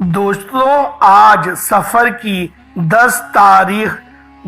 دوستوں، آج سفر کی 10 تاریخ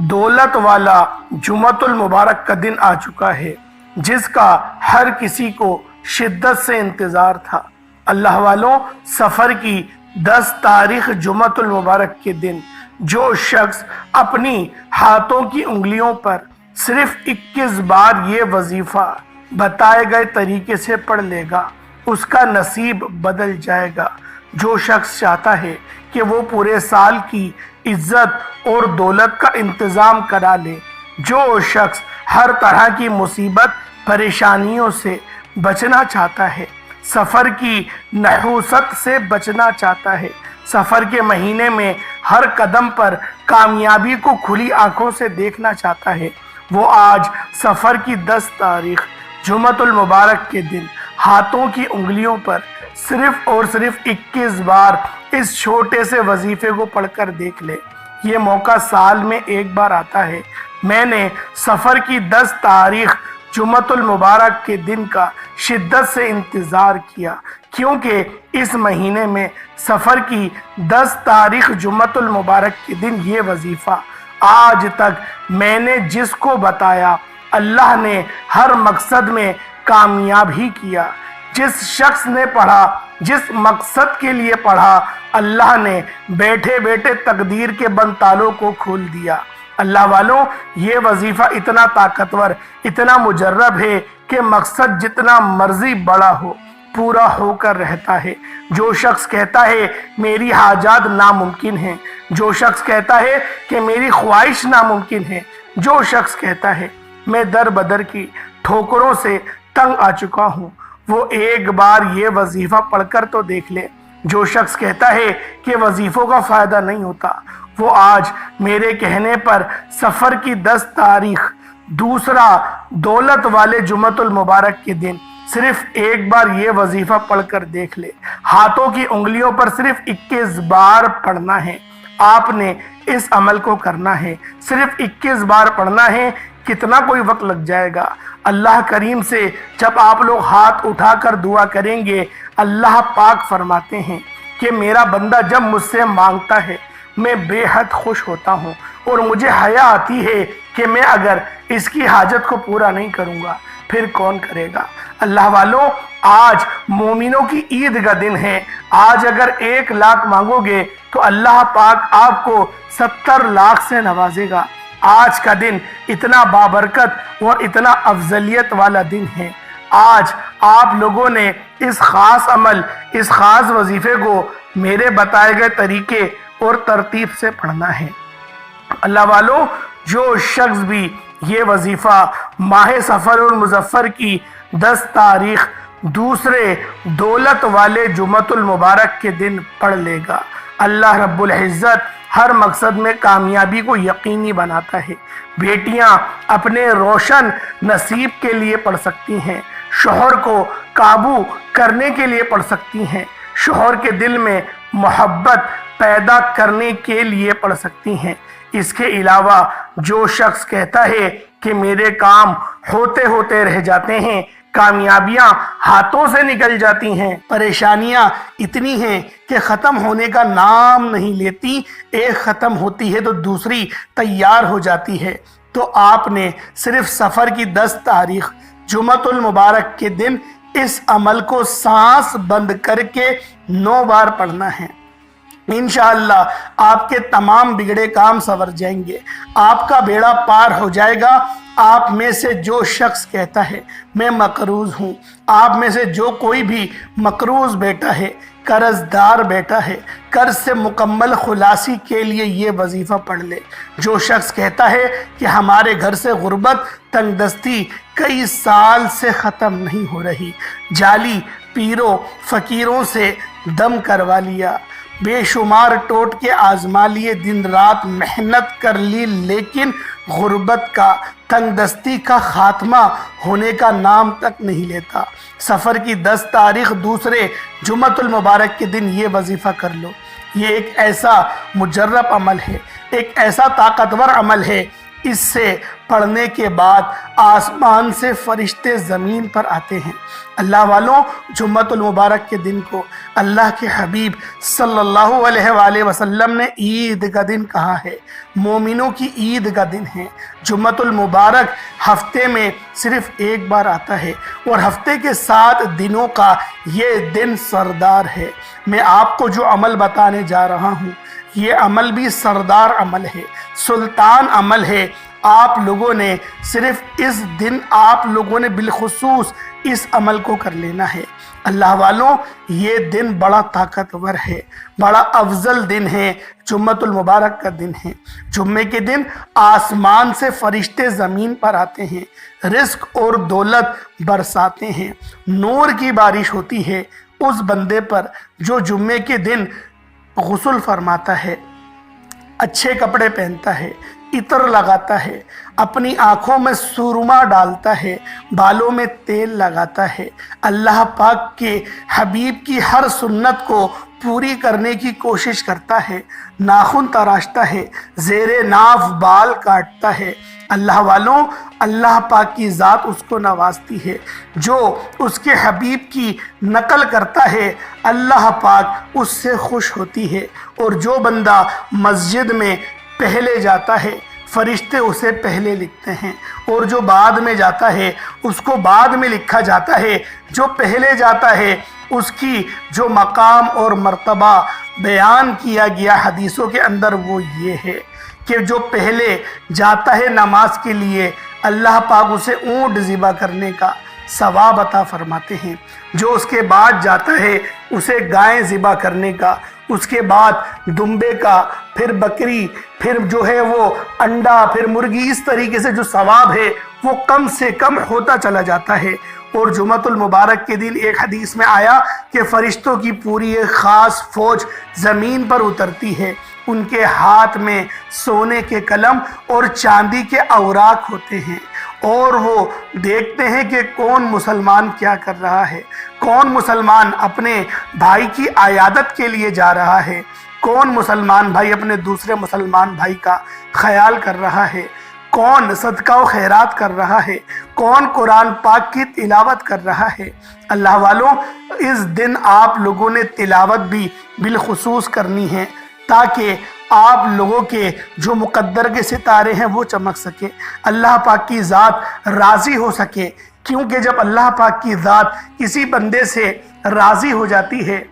دولت والا جمعۃ المبارک کا دن آ چکا ہے، جس کا ہر کسی کو شدت سے انتظار تھا۔ اللہ والوں، سفر کی 10 تاریخ جمعۃ المبارک کے دن جو شخص اپنی ہاتھوں کی انگلیوں پر صرف 21 بار یہ وظیفہ بتائے گئے طریقے سے پڑھ لے گا، اس کا نصیب بدل جائے گا۔ جو شخص چاہتا ہے کہ وہ پورے سال کی عزت اور دولت کا انتظام کرا لے، جو شخص ہر طرح کی مصیبت پریشانیوں سے بچنا چاہتا ہے، سفر کی نحوست سے بچنا چاہتا ہے، سفر کے مہینے میں ہر قدم پر کامیابی کو کھلی آنکھوں سے دیکھنا چاہتا ہے، وہ آج سفر کی 10 تاریخ جمعۃ المبارک کے دن ہاتھوں کی انگلیوں پر صرف اور صرف 21 بار اس چھوٹے سے وظیفے کو پڑھ کر دیکھ لے۔ یہ موقع سال میں ایک بار آتا ہے۔ میں نے سفر کی 10 تاریخ جمعۃ المبارک کے دن کا شدت سے انتظار کیا، کیونکہ اس مہینے میں سفر کی 10 تاریخ جمعۃ المبارک کے دن یہ وظیفہ آج تک میں نے جس کو بتایا، اللہ نے ہر مقصد میں کامیاب ہی کیا۔ جس شخص نے پڑھا، جس مقصد کے لیے پڑھا، اللہ نے بیٹھے بیٹھے تقدیر کے بند تالوں کو کھول دیا۔ اللہ والوں، یہ وظیفہ اتنا طاقتور، اتنا مجرب ہے کہ مقصد جتنا مرضی بڑا ہو، پورا ہو کر رہتا ہے۔ جو شخص کہتا ہے میری حاجات ناممکن ہیں، جو شخص کہتا ہے کہ میری خواہش ناممکن ہے، جو شخص کہتا ہے میں در بدر کی ٹھوکروں سے تنگ آ چکا ہوں، وہ ایک بار یہ وظیفہ پڑھ کر تو دیکھ لے۔ جو شخص کہتا ہے کہ وظیفوں کا فائدہ نہیں ہوتا، وہ آج میرے کہنے پر سفر کی 10 تاریخ دوسرا دولت والے جمعۃ المبارک کے دن صرف ایک بار یہ وظیفہ پڑھ کر دیکھ لے۔ ہاتھوں کی انگلیوں پر صرف 21 بار پڑھنا ہے۔ آپ نے اس عمل کو کرنا ہے، صرف 21 بار پڑھنا ہے۔ کتنا کوئی وقت لگ جائے گا؟ اللہ کریم سے جب آپ لوگ ہاتھ اٹھا کر دعا کریں گے، اللہ پاک فرماتے ہیں کہ میرا بندہ جب مجھ سے مانگتا ہے میں بے حد خوش ہوتا ہوں، اور مجھے حیا آتی ہے کہ میں اگر اس کی حاجت کو پورا نہیں کروں گا پھر کون کرے گا؟ اللہ والوں، آج مومنوں کی عید کا دن ہے۔ آج اگر 1 لاکھ مانگو گے تو اللہ پاک آپ کو 70 لاکھ سے نوازے گا۔ آج کا دن اتنا بابرکت اور اتنا افضلیت والا دن ہے۔ آج آپ لوگوں نے اس خاص عمل، اس خاص وظیفے کو میرے بتائے گئے طریقے اور ترتیب سے پڑھنا ہے۔ اللہ والوں، جو شخص بھی یہ وظیفہ ماہ سفر المظفر کی 10 تاریخ دوسرے دولت والے جمعۃ المبارک کے دن پڑھ لے گا، اللہ رب العزت ہر مقصد میں کامیابی کو یقینی بناتا ہے۔ بیٹیاں اپنے روشن نصیب کے لیے پڑھ سکتی ہیں، شوہر کو قابو کرنے کے لیے پڑھ سکتی ہیں، شوہر کے دل میں محبت پیدا کرنے کے لیے پڑھ سکتی ہیں۔ اس کے علاوہ جو شخص کہتا ہے کہ میرے کام ہوتے ہوتے رہ جاتے ہیں، کامیابیاں ہاتھوں سے نکل جاتی ہیں، پریشانیاں اتنی ہیں کہ ختم ہونے کا نام نہیں لیتی، ایک ختم ہوتی ہے تو دوسری تیار ہو جاتی ہے، تو آپ نے صرف سفر کی 10 تاریخ جمعۃ المبارک کے دن اس عمل کو سانس بند کر کے 9 بار پڑھنا ہے۔ انشاءاللہ آپ کے تمام بگڑے کام سنور جائیں گے، آپ کا بیڑا پار ہو جائے گا۔ آپ میں سے جو شخص کہتا ہے میں مقروض ہوں، آپ میں سے جو کوئی بھی مقروض بیٹا ہے، قرض دار بیٹا ہے، قرض سے مکمل خلاصی کے لیے یہ وظیفہ پڑھ لے۔ جو شخص کہتا ہے کہ ہمارے گھر سے غربت، تنگ دستی کئی سال سے ختم نہیں ہو رہی، جعلی پیروں فقیروں سے دم کروا لیا، بے شمار ٹوٹ کے آزما لیے، دن رات محنت کر لی، لیکن غربت کا، تنگ دستی کا خاتمہ ہونے کا نام تک نہیں لیتا، سفر کی 10 تاریخ دوسرے جمعۃ المبارک کے دن یہ وظیفہ کر لو۔ یہ ایک ایسا مجرب عمل ہے، ایک ایسا طاقتور عمل ہے، اس سے پڑھنے کے بعد آسمان سے فرشتے زمین پر آتے ہیں۔ اللہ والوں، جمعۃ المبارک کے دن کو اللہ کے حبیب صلی اللہ علیہ وآلہ وسلم نے عید کا دن کہا ہے، مومنوں کی عید کا دن ہے۔ جمعۃ المبارک ہفتے میں صرف ایک بار آتا ہے اور ہفتے کے 7 دنوں کا یہ دن سردار ہے۔ میں آپ کو جو عمل بتانے جا رہا ہوں، یہ عمل بھی سردار عمل ہے، سلطان عمل ہے۔ آپ لوگوں نے صرف اس دن آپ لوگوں نے بالخصوص اس عمل کو کر لینا ہے۔ اللہ والوں، یہ دن بڑا طاقتور ہے، بڑا افضل دن ہے، جمعۃ المبارک کا دن ہے۔ جمعے کے دن آسمان سے فرشتے زمین پر آتے ہیں، رزق اور دولت برساتے ہیں، نور کی بارش ہوتی ہے اس بندے پر جو جمعے کے دن غسل فرماتا ہے، اچھے کپڑے پہنتا ہے، عطر لگاتا ہے، اپنی آنکھوں میں سرما ڈالتا ہے، بالوں میں تیل لگاتا ہے، اللہ پاک کے حبیب کی ہر سنت کو پوری کرنے کی کوشش کرتا ہے، ناخن تراشتا ہے، زیر ناف بال کاٹتا ہے۔ اللہ والوں، اللہ پاک کی ذات اس کو نوازتی ہے، جو اس کے حبیب کی نقل کرتا ہے اللہ پاک اس سے خوش ہوتی ہے۔ اور جو بندہ مسجد میں پہلے جاتا ہے، فرشتے اسے پہلے لکھتے ہیں، اور جو بعد میں جاتا ہے اس کو بعد میں لکھا جاتا ہے۔ جو پہلے جاتا ہے اس کی جو مقام اور مرتبہ بیان کیا گیا حدیثوں کے اندر وہ یہ ہے کہ جو پہلے جاتا ہے نماز کے لیے، اللہ پاک اسے اونٹ ذبح کرنے کا ثواب عطا فرماتے ہیں۔ جو اس کے بعد جاتا ہے اسے گائے ذبح کرنے کا، اس کے بعد دمبے کا، پھر بکری، پھر جو ہے وہ انڈا، پھر مرغی، اس طریقے سے جو ثواب ہے وہ کم سے کم ہوتا چلا جاتا ہے۔ اور جمعۃ المبارک کے دن ایک حدیث میں آیا کہ فرشتوں کی پوری ایک خاص فوج زمین پر اترتی ہے، ان کے ہاتھ میں سونے کے قلم اور چاندی کے اوراق ہوتے ہیں، اور وہ دیکھتے ہیں کہ کون مسلمان کیا کر رہا ہے، کون مسلمان اپنے بھائی کی عیادت کے لیے جا رہا ہے، کون مسلمان بھائی اپنے دوسرے مسلمان بھائی کا خیال کر رہا ہے، کون صدقہ و خیرات کر رہا ہے، کون قرآن پاک کی تلاوت کر رہا ہے۔ اللہ والوں، اس دن آپ لوگوں نے تلاوت بھی بالخصوص کرنی ہے تاکہ آپ لوگوں کے جو مقدر کے ستارے ہیں وہ چمک سکے، اللہ پاک کی ذات راضی ہو سکے، کیونکہ جب اللہ پاک کی ذات کسی بندے سے راضی ہو جاتی ہے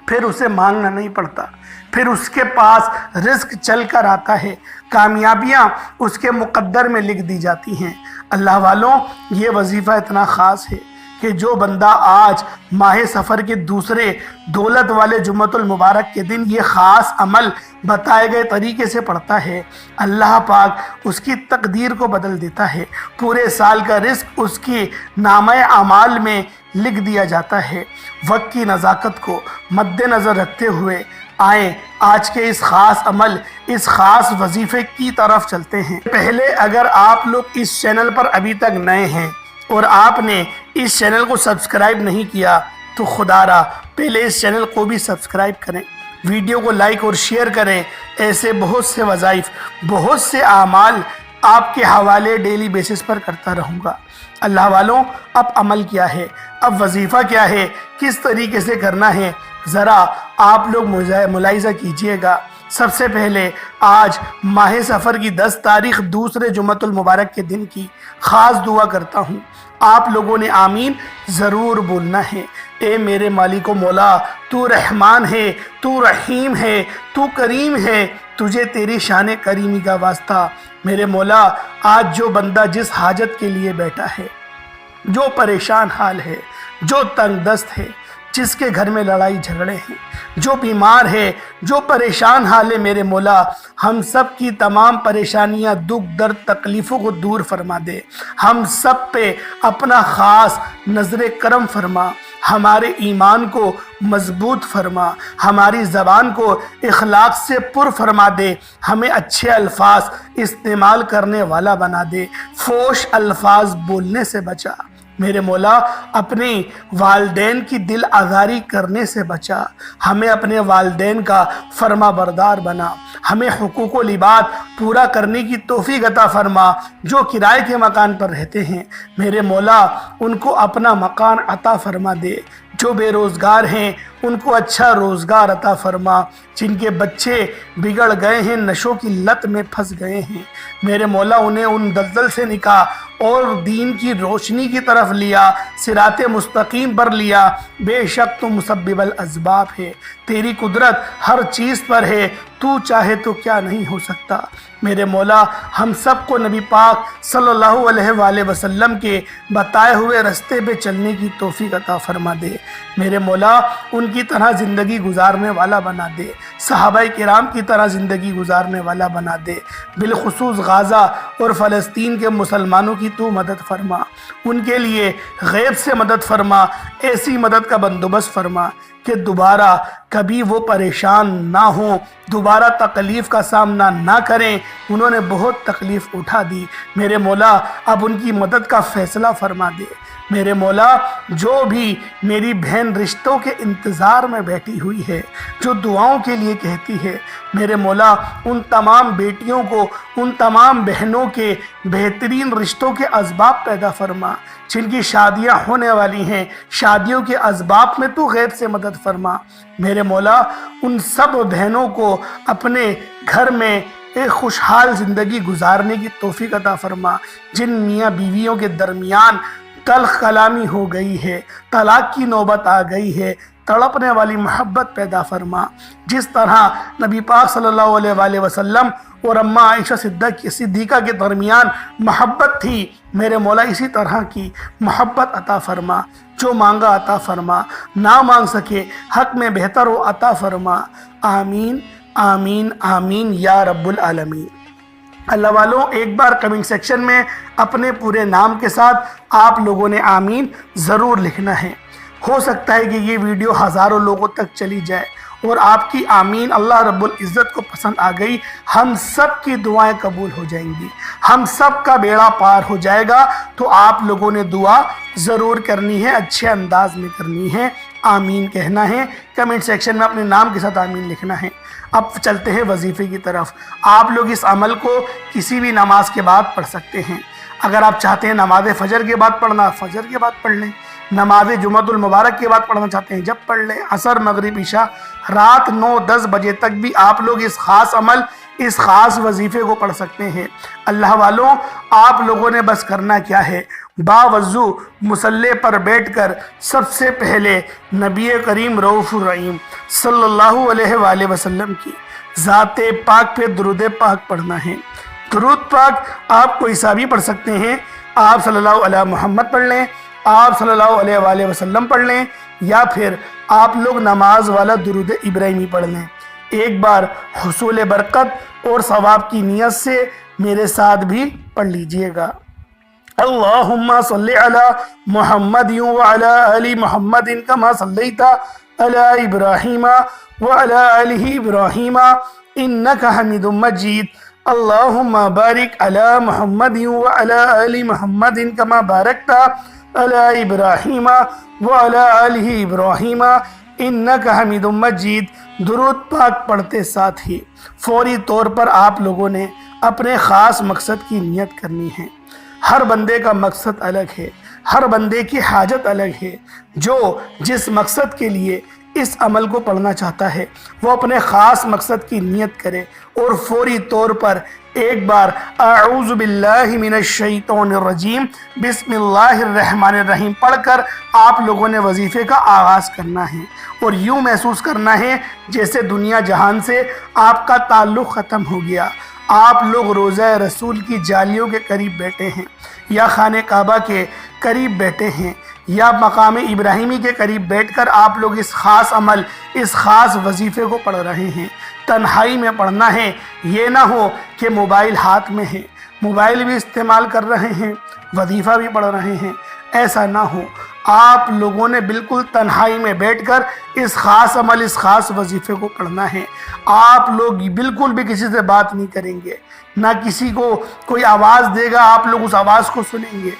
پھر اسے مانگنا نہیں پڑتا، پھر اس کے پاس رزق چل کر آتا ہے، کامیابیاں اس کے مقدر میں لکھ دی جاتی ہیں۔ اللہ والوں، یہ وظیفہ اتنا خاص ہے کہ جو بندہ آج ماہ سفر کے دوسرے دولت والے جمعۃ المبارک کے دن یہ خاص عمل بتائے گئے طریقے سے پڑھتا ہے، اللہ پاک اس کی تقدیر کو بدل دیتا ہے، پورے سال کا رزق اس کی نامہ اعمال میں لکھ دیا جاتا ہے۔ وقت کی نزاکت کو مد نظر رکھتے ہوئے آئیں آج کے اس خاص عمل، اس خاص وظیفے کی طرف چلتے ہیں۔ پہلے اگر آپ لوگ اس چینل پر ابھی تک نئے ہیں اور آپ نے اس چینل کو سبسکرائب نہیں کیا تو خدا را پہلے اس چینل کو بھی سبسکرائب کریں، ویڈیو کو لائک اور شیئر کریں۔ ایسے بہت سے وظائف، بہت سے اعمال آپ کے حوالے ڈیلی بیسس پر کرتا رہوں گا۔ اللہ والوں، اب عمل کیا ہے، اب وظیفہ کیا ہے، کس طریقے سے کرنا ہے، ذرا آپ لوگ ملاحظہ کیجئے گا۔ سب سے پہلے آج ماہ سفر کی 10 تاریخ دوسرے جمعۃ المبارک کے دن کی خاص دعا کرتا ہوں، آپ لوگوں نے آمین ضرور بولنا ہے۔ اے میرے مالک و مولا، تو رحمان ہے، تو رحیم ہے، تو کریم ہے، تجھے تیری شان کریمی کا واسطہ۔ میرے مولا، آج جو بندہ جس حاجت کے لیے بیٹھا ہے، جو پریشان حال ہے، جو تنگ دست ہے، جس کے گھر میں لڑائی جھگڑے ہیں، جو بیمار ہے، جو پریشان حال ہے، میرے مولا ہم سب کی تمام پریشانیاں، دکھ درد، تکلیفوں کو دور فرما دے، ہم سب پہ اپنا خاص نظر کرم فرما، ہمارے ایمان کو مضبوط فرما، ہماری زبان کو اخلاق سے پر فرما دے، ہمیں اچھے الفاظ استعمال کرنے والا بنا دے، فوش الفاظ بولنے سے بچا۔ میرے مولا اپنے والدین کی دل آزاری کرنے سے بچا، ہمیں اپنے والدین کا فرما بردار بنا، ہمیں حقوق و لباد پورا کرنے کی توفیق عطا فرما۔ جو کرائے کے مکان پر رہتے ہیں میرے مولا ان کو اپنا مکان عطا فرما دے، جو بے روزگار ہیں ان کو اچھا روزگار عطا فرما، جن کے بچے بگڑ گئے ہیں، نشوں کی لت میں پھنس گئے ہیں میرے مولا انہیں ان دلدل سے نکال اور دین کی روشنی کی طرف لیا، صراط مستقیم پر لیا۔ بے شک تو مسبب الاسباب ہے، تیری قدرت ہر چیز پر ہے، تو چاہے تو کیا نہیں ہو سکتا میرے مولا ہم سب کو نبی پاک صلی اللہ علیہ وآلہ وسلم کے بتائے ہوئے رستے پہ چلنے کی توفیق عطا فرما دے میرے مولا، ان کی طرح زندگی گزارنے والا بنا دے، صحابہ کرام کی طرح زندگی گزارنے والا بنا دے، بالخصوص غزہ اور فلسطین کے مسلمانوں کی تو مدد فرما، ان کے لیے غیب سے مدد فرما، ایسی مدد کا بندوبست فرما کہ دوبارہ کبھی وہ پریشان نہ ہوں، دوبارہ تکلیف کا سامنا نہ کریں۔ انہوں نے بہت تکلیف اٹھا دی میرے مولا، اب ان کی مدد کا فیصلہ فرما دے میرے مولا۔ جو بھی میری بہن رشتوں کے انتظار میں بیٹھی ہوئی ہے، جو دعاؤں کے لیے کہتی ہے میرے مولا، ان تمام بیٹیوں کو، ان تمام بہنوں کے بہترین رشتوں کے اسباب پیدا فرما، جن کی شادیاں ہونے والی ہیں شادیوں کے اسباب میں تو غیب سے مدد فرما میرے مولا۔ ان سب بہنوں کو اپنے گھر میں ایک خوشحال زندگی گزارنے کی توفیق عطا فرما، جن میاں بیویوں کے درمیان تلخ کلامی ہو گئی ہے، طلاق کی نوبت آ گئی ہے، تڑپنے والی محبت پیدا فرما، جس طرح نبی پاک صلی اللہ علیہ وآلہ وسلم اور اماں عائشہ صدیقہ کے درمیان محبت تھی میرے مولا، اسی طرح کی محبت عطا فرما، جو مانگا عطا فرما، نہ مانگ سکے حق میں بہتر ہو عطا فرما، آمین آمین آمین یا رب العالمین۔ اللہ والوں ایک بار کمنٹ سیکشن میں اپنے پورے نام کے ساتھ آپ لوگوں نے آمین ضرور لکھنا ہے، ہو سکتا ہے کہ یہ ویڈیو ہزاروں لوگوں تک چلی جائے اور آپ کی آمین اللہ رب العزت کو پسند آ گئی، ہم سب کی دعائیں قبول ہو جائیں گی، ہم سب کا بیڑا پار ہو جائے گا۔ تو آپ لوگوں نے دعا ضرور کرنی ہے، اچھے انداز میں کرنی ہے، آمین کہنا ہے، کمنٹ سیکشن میں اپنے نام کے ساتھ آمین لکھنا ہے۔ اب چلتے ہیں وظیفے کی طرف۔ آپ لوگ اس عمل کو کسی بھی نماز کے بعد پڑھ سکتے ہیں۔ اگر آپ چاہتے ہیں نماز فجر کے بعد پڑھنا، فجر کے بعد پڑھ لیں، نماز جمعۃ المبارک کے بعد پڑھنا چاہتے ہیں جب پڑھ لیں، عصر مغرب عشاء، رات 9-10 بجے تک بھی آپ لوگ اس خاص عمل، اس خاص وظیفے کو پڑھ سکتے ہیں۔ اللہ والوں آپ لوگوں نے بس کرنا کیا ہے، باوضو مصلی پر بیٹھ کر سب سے پہلے نبی کریم رؤوف الرحیم صلی اللہ علیہ وآلہ وسلم کی ذات پاک پہ درود پاک پڑھنا ہے۔ درود پاک آپ کوئی سا بھی پڑھ سکتے ہیں، آپ صلی اللہ علیہ محمد پڑھ لیں، آپ صلی اللہ علیہ وآلہ وسلم پڑھ لیں، یا پھر آپ لوگ نماز والا درود ابراہیمی پڑھ لیں۔ ایک بار حصول برکت اور ثواب کی نیت سے میرے ساتھ بھی پڑھ لیجئے گا۔ اللہم صلی علی محمد وعلی آل محمد کما صلیت علی ابراہیم وعلی آل ابراہیم انکا حمید مجید۔ اللہم بارک علی محمد وعلی آل محمد کما بارکت علی ابراہیم وعلی آل ابراہیم انکا حمید مجید۔ درود پاک پڑھتے ساتھ ہی فوری طور پر آپ لوگوں نے اپنے خاص مقصد کی نیت کرنی ہے۔ ہر بندے کا مقصد الگ ہے، ہر بندے کی حاجت الگ ہے۔ جو جس مقصد کے لیے اس عمل کو پڑھنا چاہتا ہے وہ اپنے خاص مقصد کی نیت کرے اور فوری طور پر ایک بار اعوذ باللہ من الشیطان الرجیم بسم اللہ الرحمن الرحیم پڑھ کر آپ لوگوں نے وظیفے کا آغاز کرنا ہے، اور یوں محسوس کرنا ہے جیسے دنیا جہان سے آپ کا تعلق ختم ہو گیا، آپ لوگ روضہ رسول کی جالیوں کے قریب بیٹھے ہیں، یا خانہ کعبہ کے قریب بیٹھے ہیں، یا مقام ابراہیمی کے قریب بیٹھ کر آپ لوگ اس خاص عمل، اس خاص وظیفے کو پڑھ رہے ہیں۔ تنہائی میں پڑھنا ہے، یہ نہ ہو کہ موبائل ہاتھ میں ہے، موبائل بھی استعمال کر رہے ہیں، وظیفہ بھی پڑھ رہے ہیں، ایسا نہ ہو۔ آپ لوگوں نے بالکل تنہائی میں بیٹھ کر اس خاص عمل، اس خاص وظیفے کو پڑھنا ہے۔ آپ لوگ بالکل بھی کسی سے بات نہیں کریں گے، نہ کسی کو کوئی آواز دے گا، آپ لوگ اس آواز کو سنیں گے۔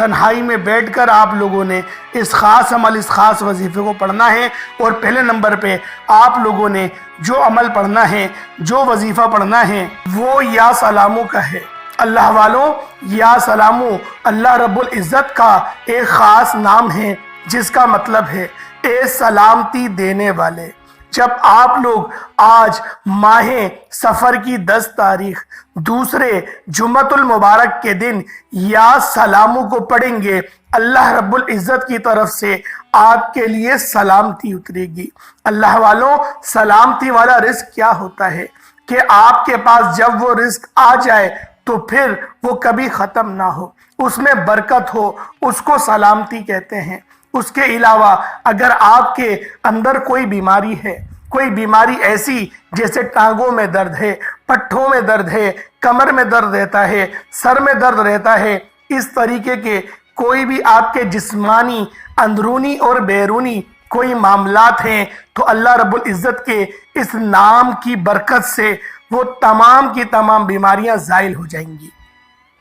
تنہائی میں بیٹھ کر آپ لوگوں نے اس خاص عمل، اس خاص وظیفے کو پڑھنا ہے۔ اور پہلے نمبر پہ آپ لوگوں نے جو عمل پڑھنا ہے، جو وظیفہ پڑھنا ہے، وہ یا سلامو کا ہے۔ اللہ والوں، یا سلامو اللہ رب العزت کا ایک خاص نام ہے، جس کا مطلب ہے اے سلامتی دینے والے۔ جب آپ لوگ آج ماہ صفر کی 10 تاریخ دوسرے جمعۃ المبارک کے دن یا سلامو کو پڑھیں گے، اللہ رب العزت کی طرف سے آپ کے لیے سلامتی اترے گی۔ اللہ والوں، سلامتی والا رزق کیا ہوتا ہے کہ آپ کے پاس جب وہ رزق آ جائے تو پھر وہ کبھی ختم نہ ہو، اس میں برکت ہو، اس کو سلامتی کہتے ہیں۔ اس کے علاوہ اگر آپ کے اندر کوئی بیماری ہے، کوئی بیماری ایسی جیسے ٹانگوں میں درد ہے، پٹھوں میں درد ہے، کمر میں درد رہتا ہے، سر میں درد رہتا ہے، اس طریقے کے کوئی بھی آپ کے جسمانی، اندرونی اور بیرونی کوئی معاملات ہیں، تو اللہ رب العزت کے اس نام کی برکت سے وہ تمام کی تمام بیماریاں زائل ہو جائیں گی۔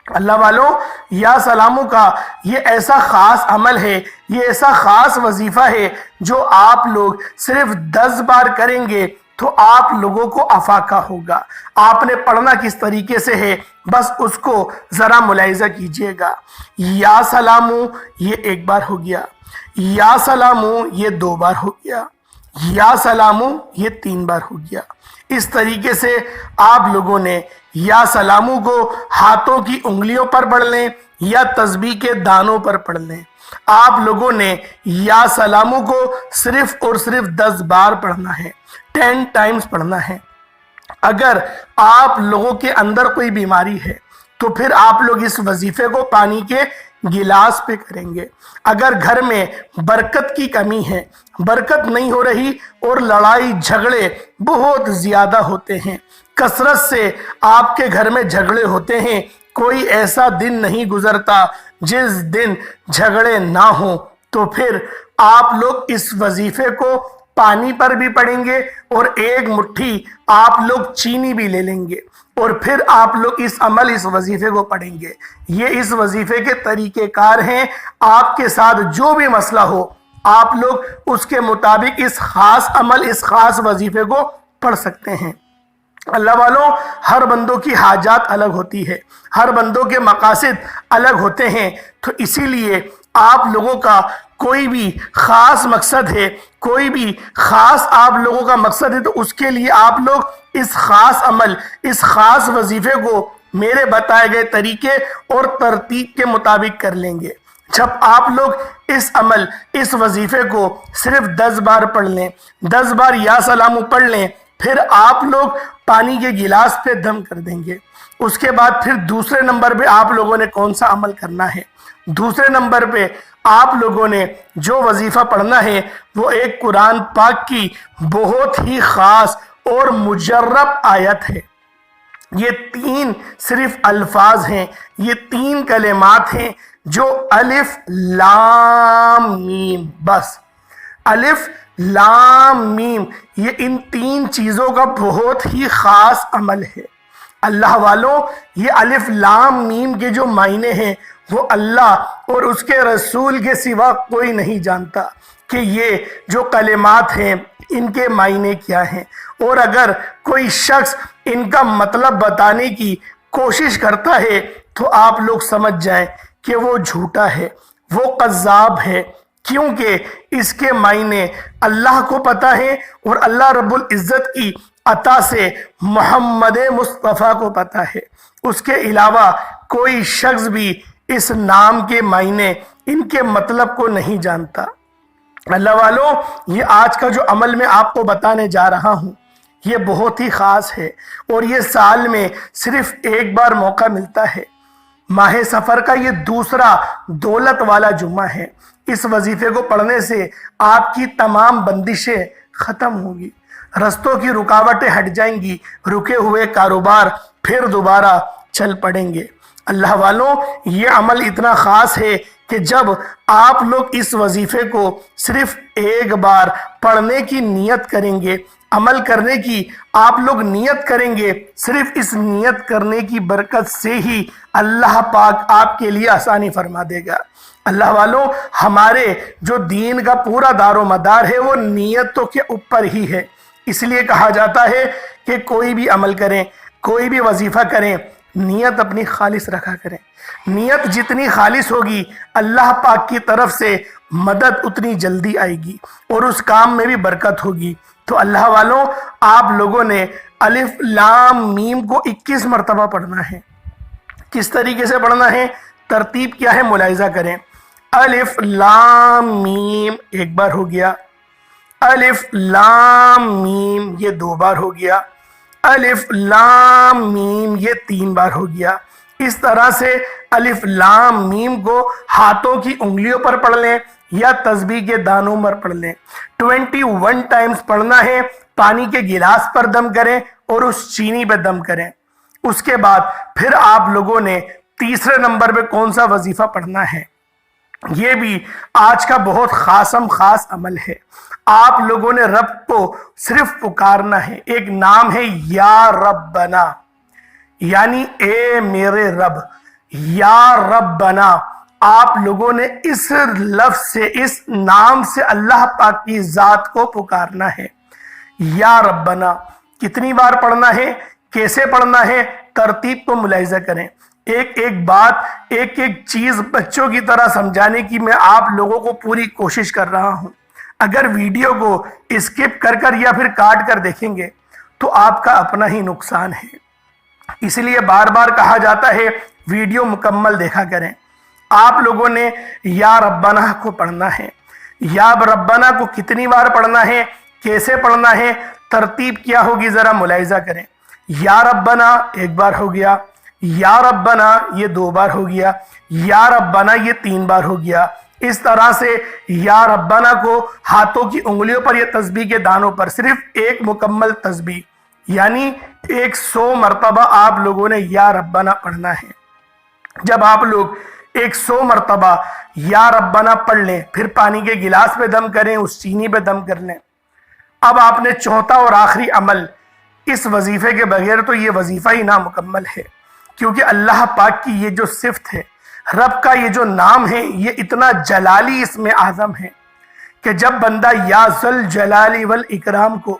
اللہ والوں، یا سلامو کا یہ ایسا خاص عمل ہے، یہ ایسا خاص وظیفہ ہے جو آپ لوگ صرف 10 بار کریں گے تو آپ لوگوں کو افاقہ ہوگا۔ آپ نے پڑھنا کس طریقے سے ہے، بس اس کو ذرا ملاحظہ کیجئے گا۔ یا سلامو یہ 1 بار ہو گیا، یا سلامو یہ 2 بار ہو گیا، یا سلامو یہ 3 بار ہو گیا۔ اس طریقے سے آپ لوگوں نے یا سلامو کو ہاتھوں کی انگلیوں پر پڑھ لیں یا تسبیح کے دانوں پر پڑھ لیں۔ آپ لوگوں نے یا سلامو کو صرف اور صرف 10 بار پڑھنا ہے، 10 ٹائمز پڑھنا ہے۔ اگر آپ لوگوں کے اندر کوئی بیماری ہے تو پھر آپ لوگ اس وظیفے کو پانی کے گلاس پہ کریں گے۔ اگر گھر میں برکت کی کمی ہے، برکت نہیں ہو رہی اور لڑائی جھگڑے بہت زیادہ ہوتے ہیں، کثرت سے آپ کے گھر میں جھگڑے ہوتے ہیں، کوئی ایسا دن نہیں گزرتا جس دن جھگڑے نہ ہوں، تو پھر آپ لوگ اس وظیفے کو پانی پر بھی پڑھیں گے اور 1 مٹھی آپ لوگ چینی بھی لے لیں گے اور پھر آپ لوگ اس وظیفے کو پڑھیں گے۔ یہ اس وظیفے کے طریقہ کار ہیں۔ آپ کے ساتھ جو بھی مسئلہ ہو، آپ لوگ اس کے مطابق اس خاص عمل، اس خاص وظیفے کو پڑھ سکتے ہیں۔ اللہ والوں، ہر بندوں کی حاجات الگ ہوتی ہے، ہر بندوں کے مقاصد الگ ہوتے ہیں، تو اسی لیے آپ لوگوں کا کوئی بھی خاص مقصد ہے، کوئی بھی خاص آپ لوگوں کا مقصد ہے، تو اس کے لیے آپ لوگ اس خاص عمل، اس خاص وظیفے کو میرے بتائے گئے طریقے اور ترتیب کے مطابق کر لیں گے۔ جب آپ لوگ اس عمل، اس وظیفے کو صرف 10 بار پڑھ لیں، 10 بار یا سلامو پڑھ لیں، پھر آپ لوگ پانی کے گلاس پہ دم کر دیں گے۔ اس کے بعد پھر دوسرے نمبر پہ آپ لوگوں نے کون سا عمل کرنا ہے؟ دوسرے نمبر پہ آپ لوگوں نے جو وظیفہ پڑھنا ہے وہ ایک قرآن پاک کی بہت ہی خاص اور مجرب آیت ہے۔ یہ 3 صرف الفاظ ہیں، یہ 3 کلمات ہیں جو الف لام میم، بس الف لام میم، یہ ان 3 چیزوں کا بہت ہی خاص عمل ہے۔ اللہ والوں، یہ الف لام میم کے جو معنی ہیں وہ اللہ اور اس کے رسول کے سوا کوئی نہیں جانتا کہ یہ جو کلمات ہیں ان کے معنی کیا ہیں، اور اگر کوئی شخص ان کا مطلب بتانے کی کوشش کرتا ہے تو آپ لوگ سمجھ جائیں کہ وہ جھوٹا ہے، وہ قذاب ہے، کیونکہ اس کے معنی اللہ کو پتہ ہے اور اللہ رب العزت کی عطا سے محمد مصطفیٰ کو پتہ ہے۔ اس کے علاوہ کوئی شخص بھی اس نام کے معنی، ان کے مطلب کو نہیں جانتا۔ اللہ والوں، یہ آج کا جو عمل میں آپ کو بتانے جا رہا ہوں یہ بہت ہی خاص ہے اور یہ سال میں صرف 1 بار موقع ملتا ہے۔ ماہ سفر کا یہ دوسرا دولت والا جمعہ ہے۔ اس وظیفے کو پڑھنے سے آپ کی تمام بندشیں ختم ہوں گی، رستوں کی رکاوٹیں ہٹ جائیں گی، رکے ہوئے کاروبار پھر دوبارہ چل پڑیں گے۔ اللہ والوں، یہ عمل اتنا خاص ہے کہ جب آپ لوگ اس وظیفے کو صرف 1 بار پڑھنے کی نیت کریں گے، عمل کرنے کی آپ لوگ نیت کریں گے، صرف اس نیت کرنے کی برکت سے ہی اللہ پاک آپ کے لیے آسانی فرما دے گا۔ اللہ والوں، ہمارے جو دین کا پورا دار و مدار ہے وہ نیتوں کے اوپر ہی ہے۔ اس لیے کہا جاتا ہے کہ کوئی بھی عمل کریں، کوئی بھی وظیفہ کریں، نیت اپنی خالص رکھا کریں۔ نیت جتنی خالص ہوگی اللہ پاک کی طرف سے مدد اتنی جلدی آئے گی اور اس کام میں بھی برکت ہوگی۔ تو اللہ والوں، آپ لوگوں نے الف لام میم کو 21 مرتبہ پڑھنا ہے۔ کس طریقے سے پڑھنا ہے، ترتیب کیا ہے ملاحظہ کریں۔ الف لام میم ایک بار ہو گیا، الف لام میم یہ 2 بار ہو گیا، الف لام میم یہ 3 بار ہو گیا۔ اس طرح سے الف لام میم کو ہاتھوں کی انگلیوں پر پڑھ لیں یا تسبیح کے دانوں پر پڑھ لیں۔ 21 ٹائمز پڑھنا ہے۔ پانی کے گلاس پر دم کریں اور اس چینی پہ دم کریں۔ اس کے بعد پھر آپ لوگوں نے تیسرے نمبر پہ کون سا وظیفہ پڑھنا ہے، یہ بھی آج کا بہت خاص عمل ہے۔ آپ لوگوں نے رب کو صرف پکارنا ہے۔ ایک نام ہے یا ربنا، یعنی اے میرے رب، یا ربنا۔ آپ لوگوں نے اس لفظ سے، اس نام سے اللہ پاک کی ذات کو پکارنا ہے۔ یا ربنا کتنی بار پڑھنا ہے، کیسے پڑھنا ہے، ترتیب کو ملاحظہ کریں۔ ایک ایک بات، ایک ایک چیز بچوں کی طرح سمجھانے کی میں آپ لوگوں کو پوری کوشش کر رہا ہوں۔ اگر ویڈیو کو اسکپ کر کر یا پھر کاٹ کر دیکھیں گے تو آپ کا اپنا ہی نقصان ہے۔ اس لیے بار بار کہا جاتا ہے ویڈیو مکمل دیکھا کریں۔ آپ لوگوں نے یا ربنا کو پڑھنا ہے۔ یا ربنا کو کتنی بار پڑھنا ہے، کیسے پڑھنا ہے، ترتیب کیا ہوگی ذرا ملاحظہ کریں۔ یا ربنا ایک بار ہو گیا، یا ربنا یہ 2 بار ہو گیا، یا ربنا یہ 3 بار ہو گیا۔ اس طرح سے یا ربنا کو ہاتھوں کی انگلیوں پر یا تسبیح کے دانوں پر صرف ایک مکمل تسبیح یعنی 100 مرتبہ آپ لوگوں نے یا ربنا پڑھنا ہے۔ جب آپ لوگ 100 مرتبہ یا ربنا پڑھ لیں، پھر پانی کے گلاس پہ دم کریں، اس چینی پہ دم کر لیں۔ اب آپ نے چوتھا اور آخری عمل، اس وظیفے کے بغیر تو یہ وظیفہ ہی نامکمل ہے، کیونکہ اللہ پاک کی یہ جو صفت ہے، رب کا یہ جو نام ہے، یہ اتنا جلالی اسم اعظم ہے کہ جب بندہ یا ذل جلالی والاکرام کو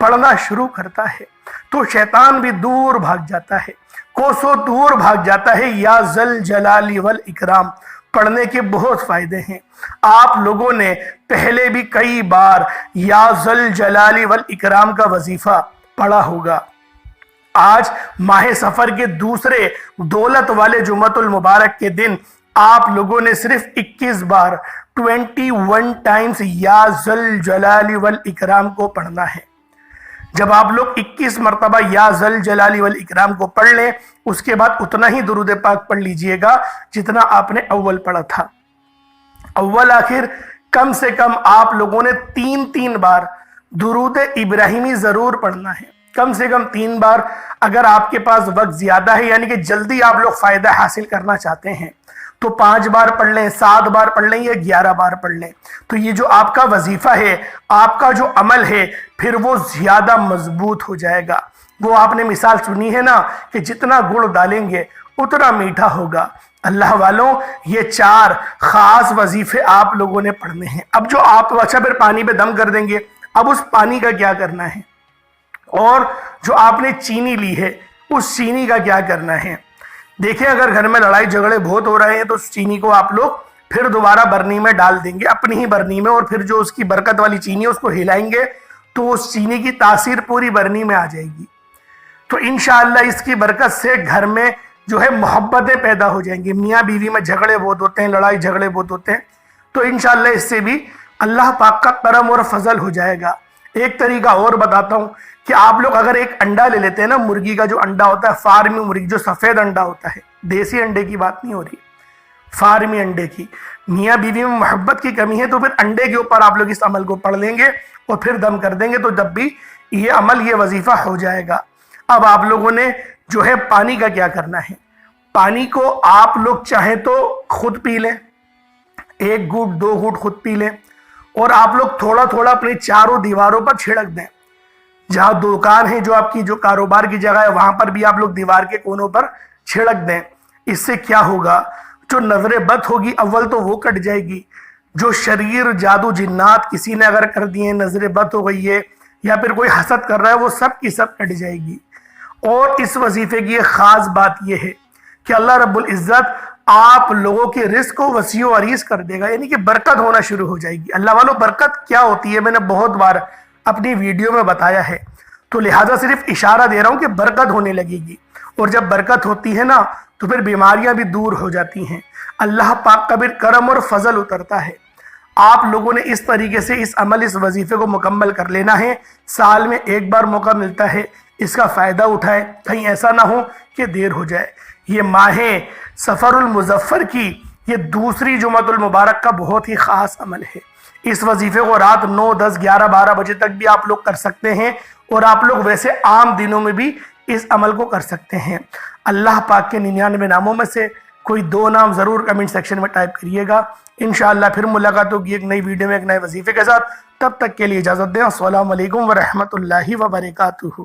پڑھنا شروع کرتا ہے تو شیطان بھی دور بھاگ جاتا ہے، کوسوں دور بھاگ جاتا ہے۔ یا ذل جلالی والاکرام پڑھنے کے بہت فائدے ہیں۔ آپ لوگوں نے پہلے بھی کئی بار یا ذل جلالی والاکرام کا وظیفہ پڑھا ہوگا۔ آج ماہ سفر کے دوسرے دولت والے جمعۃ المبارک کے دن آپ لوگوں نے صرف 21 بار 21 ٹائمز یا ذل جلالی والاکرام کو پڑھنا ہے۔ جب آپ لوگ 21 مرتبہ یا ذل جلالی والاکرام کو پڑھ لیں، اس کے بعد اتنا ہی درود پاک پڑھ لیجئے گا جتنا آپ نے اول پڑھا تھا۔ اول آخر کم سے کم آپ لوگوں نے 3 بار درود ابراہیمی ضرور پڑھنا ہے، کم سے کم 3 بار۔ اگر آپ کے پاس وقت زیادہ ہے، یعنی کہ جلدی آپ لوگ فائدہ حاصل کرنا چاہتے ہیں، تو 5 بار پڑھ لیں، 7 بار پڑھ لیں یا 11 بار پڑھ لیں۔ تو یہ جو آپ کا وظیفہ ہے، آپ کا جو عمل ہے، پھر وہ زیادہ مضبوط ہو جائے گا۔ وہ آپ نے مثال سنی ہے نا کہ جتنا گڑ ڈالیں گے اتنا میٹھا ہوگا۔ اللہ والوں، یہ 4 خاص وظیفے آپ لوگوں نے پڑھنے ہیں۔ اب جو آپ اچھا پھر پانی پہ دم کر دیں گے، اب اس پانی کا کیا کرنا ہے، اور جو آپ نے چینی لی ہے اس چینی کا کیا کرنا ہے۔ دیکھیں اگر گھر میں لڑائی جھگڑے بہت ہو رہے ہیں تو اس چینی کو آپ لوگ پھر دوبارہ برنی میں ڈال دیں گے، اپنی ہی برنی میں، اور پھر جو اس کی برکت والی چینی ہے اس کو ہلائیں گے تو اس چینی کی تاثیر پوری برنی میں آ جائے گی۔ تو انشاءاللہ اس کی برکت سے گھر میں جو ہے محبتیں پیدا ہو جائیں گی۔ میاں بیوی میں جھگڑے بہت ہوتے ہیں، لڑائی جھگڑے بہت ہوتے ہیں، تو انشاءاللہ اس سے بھی اللہ پاک کا کرم اور فضل ہو جائے گا۔ ایک طریقہ اور بتاتا ہوں کہ آپ لوگ اگر ایک انڈا لے لیتے ہیں نا، مرغی کا جو انڈا ہوتا ہے، فارمی مرغی جو سفید انڈا ہوتا ہے، دیسی انڈے کی بات نہیں ہو رہی، فارمی انڈے کی۔ میاں بیوی میں محبت کی کمی ہے تو پھر انڈے کے اوپر آپ لوگ اس عمل کو پڑھ لیں گے اور پھر دم کر دیں گے، تو جب بھی یہ عمل، یہ وظیفہ ہو جائے گا۔ اب آپ لوگوں نے جو ہے پانی کا کیا کرنا ہے۔ پانی کو آپ لوگ چاہیں تو خود پی لیں، 1 گھوٹ 2 گھوٹ خود پی لیں، اور آپ لوگ تھوڑا تھوڑا اپنی چاروں دیواروں پر چھڑک دیں۔ جہاں دکان ہے جو آپ کی جو کاروبار کی جگہ ہے وہاں پر بھی آپ لوگ دیوار کے کونوں پر چھڑک دیں. اس سے کیا ہوگا؟ جو نظر بد ہوگی اول تو وہ کٹ جائے گی. جو شریر جادو جنات کسی نے اگر کر دیے نظر بد ہو گئی ہے یا پھر کوئی حسد کر رہا ہے وہ سب کی سب کٹ جائے گی. اور اس وظیفے کی ایک خاص بات یہ ہے کہ اللہ رب العزت آپ لوگوں کے رزق کو وسیع و عریض کر دے گا، یعنی کہ برکت ہونا شروع ہو جائے گی. اللہ والوں برکت کیا ہوتی ہے میں نے بہت بار اپنی ویڈیو میں بتایا ہے، تو لہٰذا صرف اشارہ دے رہا ہوں کہ برکت ہونے لگے گی. اور جب برکت ہوتی ہے نا تو پھر بیماریاں بھی دور ہو جاتی ہیں. اللہ پاک کا بھی کرم اور فضل اترتا ہے. آپ لوگوں نے اس طریقے سے اس عمل اس وظیفے کو مکمل کر لینا ہے. سال میں ایک بار موقع ملتا ہے، اس کا فائدہ اٹھائے، کہیں ایسا نہ ہو کہ دیر ہو جائے. یہ ماہ سفر المظفر کی یہ دوسری جمعۃ المبارک کا بہت ہی خاص عمل ہے. اس وظیفے کو رات 9, 10, 11, 12 بجے تک بھی آپ لوگ کر سکتے ہیں، اور آپ لوگ ویسے عام دنوں میں بھی اس عمل کو کر سکتے ہیں. اللہ پاک کے 99 ناموں میں سے کوئی 2 نام ضرور کمنٹ سیکشن میں ٹائپ کریے گا. انشاءاللہ پھر ملاقات ہوگی ایک نئی ویڈیو میں ایک نئے وظیفے کے ساتھ. تب تک کے لیے اجازت دیں. السلام علیکم ورحمۃ اللہ وبرکاتہ.